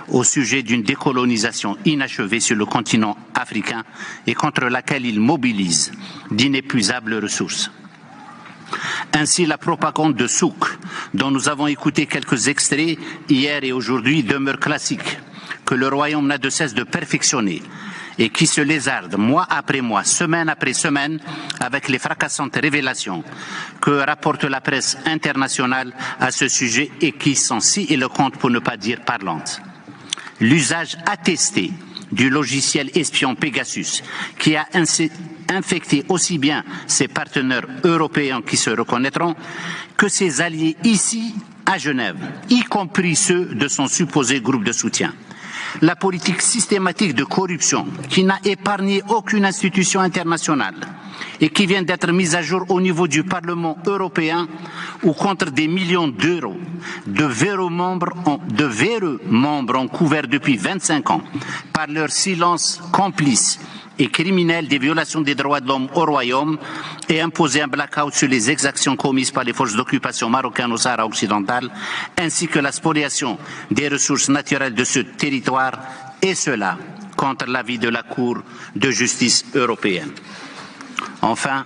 au sujet d'une décolonisation inachevée sur le continent africain et contre laquelle il mobilise d'inépuisables ressources. Ainsi, la propagande de souk, dont nous avons écouté quelques extraits hier et aujourd'hui, demeure classique, que le royaume n'a de cesse de perfectionner et qui se lézarde mois après mois, semaine après semaine, avec les fracassantes révélations que rapporte la presse internationale à ce sujet et qui sont si éloquentes pour ne pas dire parlantes. L'usage attesté du logiciel espion Pegasus, qui a infecté aussi bien ses partenaires européens qui se reconnaîtront que ses alliés ici à Genève, y compris ceux de son supposé groupe de soutien. La politique systématique de corruption qui n'a épargné aucune institution internationale et qui vient d'être mise à jour au niveau du Parlement européen où contre des millions d'euros de véreux membres ont couvert depuis 25 ans par leur silence complice et criminel des violations des droits de l'homme au Royaume et imposer un blackout sur les exactions commises par les forces d'occupation marocaines au Sahara occidental, ainsi que la spoliation des ressources naturelles de ce territoire, et cela contre l'avis de la Cour de justice européenne. Enfin,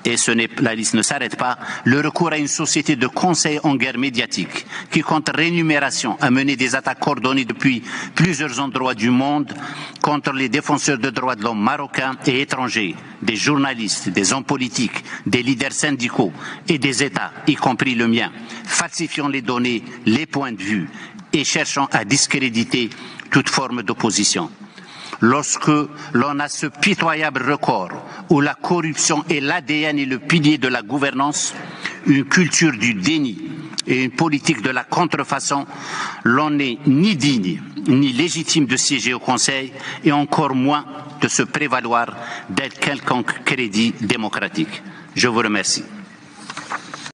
et la liste ne s'arrête pas, le recours à une société de conseil en guerre médiatique qui, contre rémunération, a mené des attaques coordonnées depuis plusieurs endroits du monde contre les défenseurs de droits de l'homme marocains et étrangers, des journalistes, des hommes politiques, des leaders syndicaux et des États, y compris le mien, falsifiant les données, les points de vue et cherchant à discréditer toute forme d'opposition. Lorsque l'on a ce pitoyable record où la corruption est l'ADN et le pilier de la gouvernance, une culture du déni et une politique de la contrefaçon, l'on n'est ni digne ni légitime de siéger au Conseil et encore moins de se prévaloir d'être quelconque crédit démocratique. Je vous remercie.